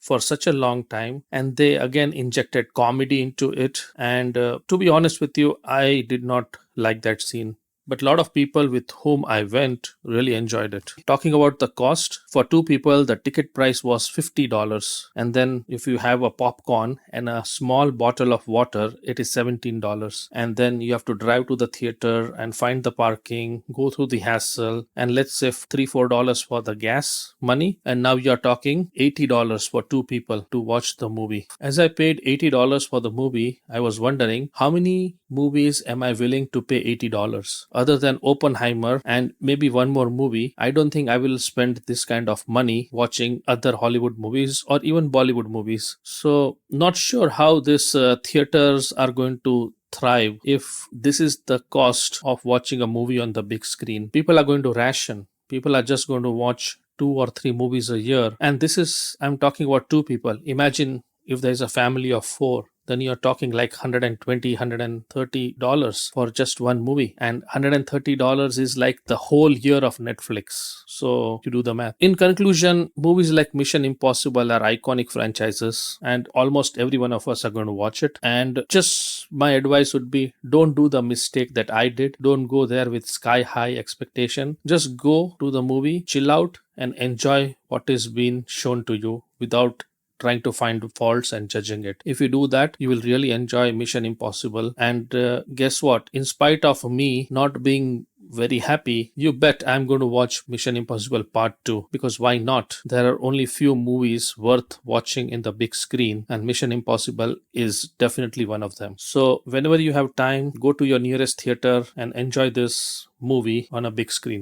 for such a long time, and they again injected comedy into it. And to be honest with you, I did not like that scene, but a lot of people with whom I went really enjoyed it. Talking about the cost, for two people, the ticket price was $50. And then if you have a popcorn and a small bottle of water, it is $17. And then you have to drive to the theater and find the parking, go through the hassle, and let's say $3 4 for the gas money. And now you're talking $80 for two people to watch the movie. As I paid $80 for the movie, I was wondering how many movies am I willing to pay $80? Other than Oppenheimer and maybe one more movie, I don't think I will spend this kind of money watching other Hollywood movies or even Bollywood movies. So, not sure how this theaters are going to thrive if this is the cost of watching a movie on the big screen. People are going to ration. People are just going to watch 2 or 3 movies a year. And this is, I'm talking about two people. Imagine if there's a family of four, then you're talking like $120 $130 for just one movie, and $130 is like the whole year of Netflix. So you do the math. In conclusion, movies like Mission Impossible are iconic franchises, and almost every one of us are going to watch it. And just my advice would be, don't do the mistake that I did. Don't go there with sky high expectation. Just go to the movie, chill out, and enjoy what is being shown to you without trying to find faults and judging it. If you do that, you will really enjoy Mission Impossible. And guess what? In spite of me not being very happy, you bet I'm going to watch Mission Impossible Part 2, because why not? There are only few movies worth watching in the big screen, and Mission Impossible is definitely one of them. So whenever you have time, go to your nearest theater and enjoy this movie on a big screen.